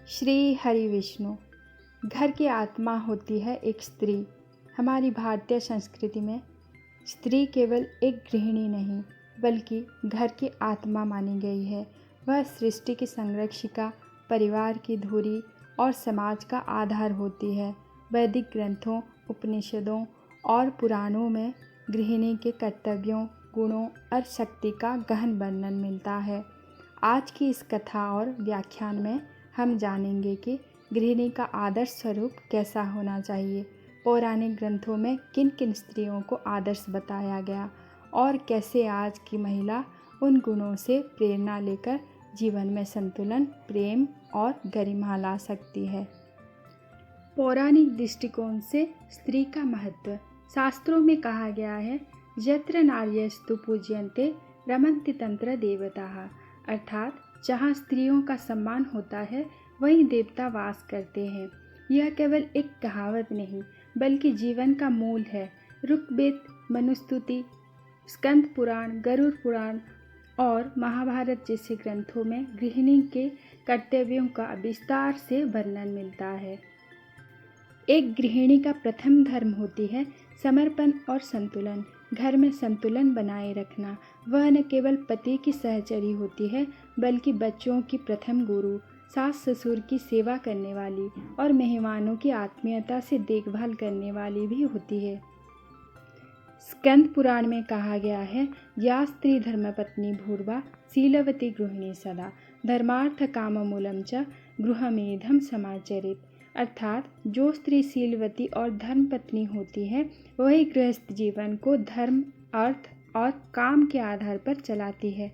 श्री हरि विष्णु। घर की आत्मा होती है एक स्त्री। हमारी भारतीय संस्कृति में स्त्री केवल एक गृहिणी नहीं बल्कि घर की आत्मा मानी गई है। वह सृष्टि की संरक्षिका, परिवार की धुरी और समाज का आधार होती है। वैदिक ग्रंथों, उपनिषदों और पुराणों में गृहिणी के कर्तव्यों, गुणों और शक्ति का गहन वर्णन मिलता है। आज की इस कथा और व्याख्यान में हम जानेंगे कि गृहिणी का आदर्श स्वरूप कैसा होना चाहिए, पौराणिक ग्रंथों में किन किन स्त्रियों को आदर्श बताया गया और कैसे आज की महिला उन गुणों से प्रेरणा लेकर जीवन में संतुलन, प्रेम और गरिमा ला सकती है। पौराणिक दृष्टिकोण से स्त्री का महत्व। शास्त्रों में कहा गया है, यत्र नार्यस्तु पूज्यन्ते रमन्ति तंत्र देवताः, अर्थात जहाँ स्त्रियों का सम्मान होता है वहीं देवता वास करते हैं। यह केवल एक कहावत नहीं बल्कि जीवन का मूल है। ऋग्वेद, मनुस्मृति, स्कंद पुराण, गरुड़ पुराण और महाभारत जैसे ग्रंथों में गृहिणी के कर्तव्यों का विस्तार से वर्णन मिलता है। एक गृहिणी का प्रथम धर्म होती है समर्पण और संतुलन। घर में संतुलन बनाए रखना। वह न केवल पति की सहचरी होती है बल्कि बच्चों की प्रथम गुरु, सास ससुर की सेवा करने वाली और मेहमानों की आत्मीयता से देखभाल करने वाली भी होती है। स्कंद पुराण में कहा गया है, या स्त्री धर्मपत्नी भूर्वा शीलवती गृहिणी सदा धर्मार्थ काममूलम च गृहमेधम समाचरित, अर्थात जो स्त्री शीलवती और धर्मपत्नी होती है वही गृहस्थ जीवन को धर्म, अर्थ और काम के आधार पर चलाती है।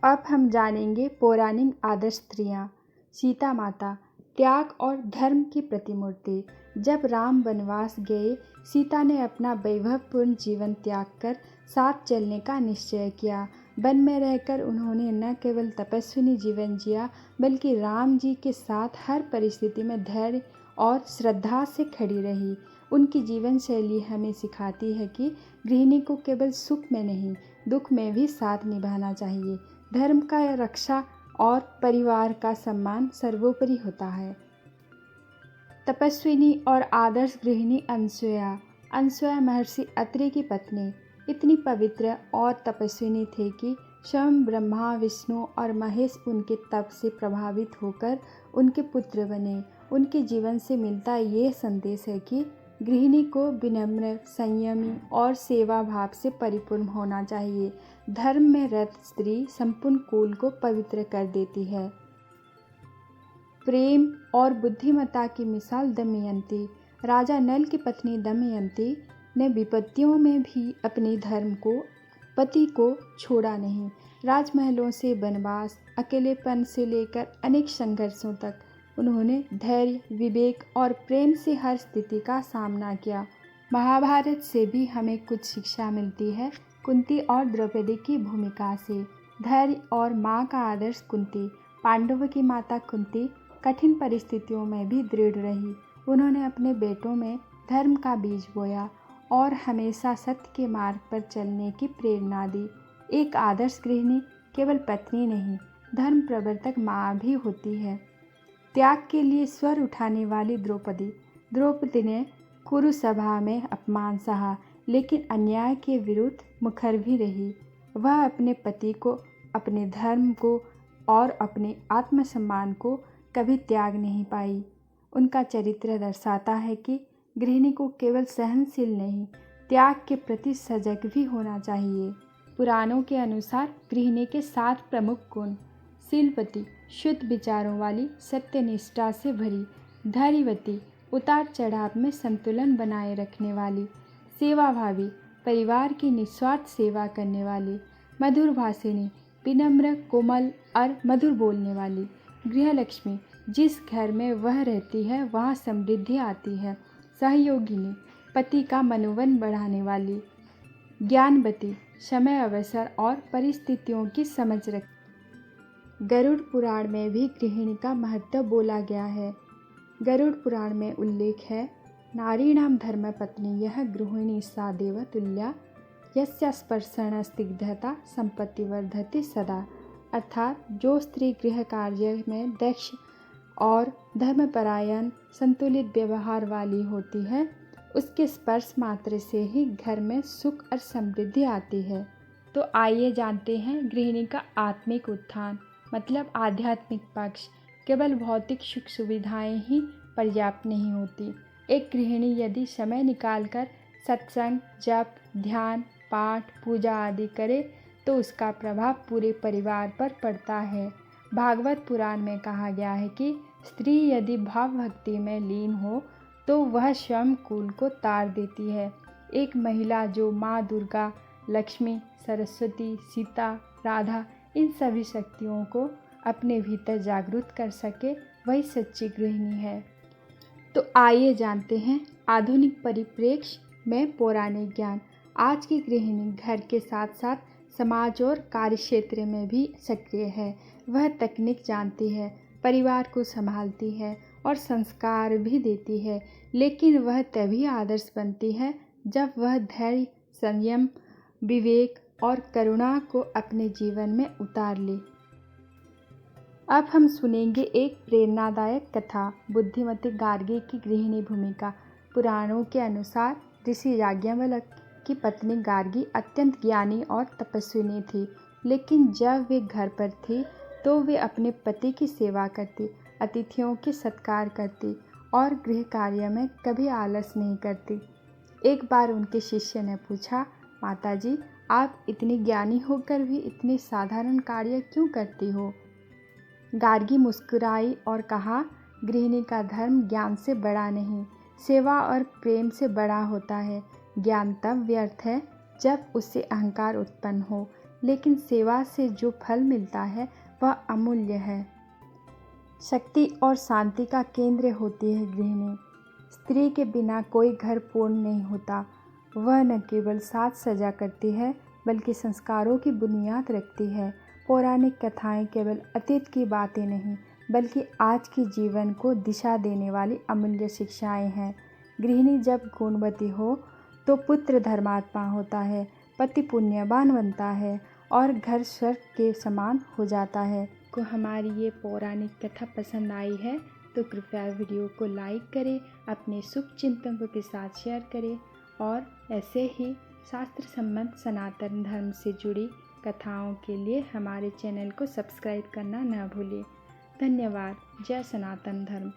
अब हम जानेंगे पौराणिक आदर्श स्त्रियाँ। सीता माता, त्याग और धर्म की प्रतिमूर्ति। जब राम वनवास गए, सीता ने अपना वैभवपूर्ण जीवन त्याग कर साथ चलने का निश्चय किया। वन में रहकर उन्होंने न केवल तपस्विनी जीवन जिया बल्कि राम जी के साथ हर परिस्थिति में धैर्य और श्रद्धा से खड़ी रही। उनकी जीवन शैली हमें सिखाती है कि गृहिणी को केवल सुख में नहीं दुख में भी साथ निभाना चाहिए। धर्म का रक्षा और परिवार का सम्मान सर्वोपरि होता है। तपस्विनी और आदर्श गृहिणी अनसुया। अनसुया महर्षि अत्रि की पत्नी इतनी पवित्र और तपस्विनी थे कि स्वयं ब्रह्मा, विष्णु और महेश उनके तप से प्रभावित होकर उनके पुत्र बने। उनके जीवन से मिलता ये संदेश है कि गृहिणी को विनम्र, संयमी और सेवा भाव से परिपूर्ण होना चाहिए। धर्म में रत स्त्री संपूर्ण कुल को पवित्र कर देती है। प्रेम और बुद्धिमत्ता की मिसाल दमयंती। राजा नल की पत्नी दमयंती ने विपत्तियों में भी अपने धर्म को, पति को छोड़ा नहीं। राजमहलों से वनवास, अकेलेपन से लेकर अनेक संघर्षों तक उन्होंने धैर्य, विवेक और प्रेम से हर स्थिति का सामना किया। महाभारत से भी हमें कुछ शिक्षा मिलती है। कुंती और द्रौपदी की भूमिका से। धैर्य और माँ का आदर्श कुंती। पांडवों की माता कुंती कठिन परिस्थितियों में भी दृढ़ रही। उन्होंने अपने बेटों में धर्म का बीज बोया और हमेशा सत्य के मार्ग पर चलने की प्रेरणा दी। एक आदर्श गृहिणी केवल पत्नी नहीं, धर्म प्रवर्तक माँ भी होती है। त्याग के लिए स्वर उठाने वाली द्रौपदी ने कुरु सभा में अपमान सहा लेकिन अन्याय के विरुद्ध मुखर भी रही। वह अपने पति को, अपने धर्म को और अपने आत्मसम्मान को कभी त्याग नहीं पाई। उनका चरित्र दर्शाता है कि गृहिणी को केवल सहनशील नहीं, त्याग के प्रति सजग भी होना चाहिए। पुराणों के अनुसार गृहिणी के 7 प्रमुख गुण। शीलवती, शुद्ध विचारों वाली, सत्यनिष्ठा से भरी। धैर्यवती, उतार चढ़ाव में संतुलन बनाए रखने वाली। सेवाभावी, परिवार की निस्वार्थ सेवा करने वाली। मधुरभाषिणी, विनम्र, कोमल और मधुर बोलने वाली। गृहलक्ष्मी, जिस घर में वह रहती है वहाँ समृद्धि आती है। सहयोगिनी, पति का मनोबल बढ़ाने वाली। ज्ञानवती, समय, अवसर और परिस्थितियों की समझ रख। गरुड़ पुराण में भी गृहिणी का महत्व बोला गया है। गरुड़ पुराण में उल्लेख है, नारीणाम धर्मपत्नी यह गृहिणी सा देवतुल्या यस्या स्पर्शेण स्निग्धता संपत्ति वर्धति सदा, अर्थात जो स्त्री गृह कार्य में दक्ष और धर्मपरायण संतुलित व्यवहार वाली होती है, उसके स्पर्श मात्र से ही घर में सुख और समृद्धि आती है। तो आइए जानते हैं गृहिणी का आत्मिक उत्थान मतलब आध्यात्मिक पक्ष। केवल भौतिक सुख सुविधाएं ही पर्याप्त नहीं होती। एक गृहिणी यदि समय निकालकर सत्संग, जप, ध्यान, पाठ, पूजा आदि करे तो उसका प्रभाव पूरे परिवार पर पड़ता है। भागवत पुराण में कहा गया है कि स्त्री यदि भाव भक्ति में लीन हो तो वह स्वयं कुल को तार देती है। एक महिला जो माँ दुर्गा, लक्ष्मी, सरस्वती, सीता, राधा इन सभी शक्तियों को अपने भीतर जागृत कर सके वही सच्ची गृहिणी है। तो आइए जानते हैं आधुनिक परिप्रेक्ष्य में पौराणिक ज्ञान। आज की गृहिणी घर के साथ साथ समाज और कार्य क्षेत्र में भी सक्रिय है। वह तकनीक जानती है, परिवार को संभालती है और संस्कार भी देती है, लेकिन वह तभी आदर्श बनती है जब वह धैर्य, संयम, विवेक और करुणा को अपने जीवन में उतार ले। अब हम सुनेंगे एक प्रेरणादायक कथा, बुद्धिमती गार्गी की गृहिणी भूमिका। पुराणों के अनुसार ऋषि याज्ञवल्क्य की पत्नी गार्गी अत्यंत ज्ञानी और तपस्विनी थी, लेकिन जब वे घर पर थी तो वे अपने पति की सेवा करती, अतिथियों के सत्कार करती और गृह कार्य में कभी आलस नहीं करती। एक बार उनके शिष्य ने पूछा, माताजी, आप इतनी ज्ञानी होकर भी इतने साधारण कार्य क्यों करती हो? गार्गी मुस्कुराई और कहा, गृहिणी का धर्म ज्ञान से बड़ा नहीं, सेवा और प्रेम से बड़ा होता है। ज्ञान तब व्यर्थ है जब उससे अहंकार उत्पन्न हो, लेकिन सेवा से जो फल मिलता है वह अमूल्य है। शक्ति और शांति का केंद्र होती है गृहिणी। स्त्री के बिना कोई घर पूर्ण नहीं होता। वह न केवल साज सजा करती है बल्कि संस्कारों की बुनियाद रखती है। पौराणिक कथाएं केवल अतीत की बातें नहीं बल्कि आज के जीवन को दिशा देने वाली अमूल्य शिक्षाएं हैं। गृहिणी जब गुणवती हो तो पुत्र धर्मात्मा होता है, पति पुण्यवान बनता है और घर स्वर्ग के समान हो जाता है। को हमारी ये पौराणिक कथा पसंद आई है तो कृपया वीडियो को लाइक करें, अपने शुभ चिंतकों के साथ शेयर करें और ऐसे ही शास्त्र संबंध सनातन धर्म से जुड़ी कथाओं के लिए हमारे चैनल को सब्सक्राइब करना न भूलें। धन्यवाद। जय सनातन धर्म।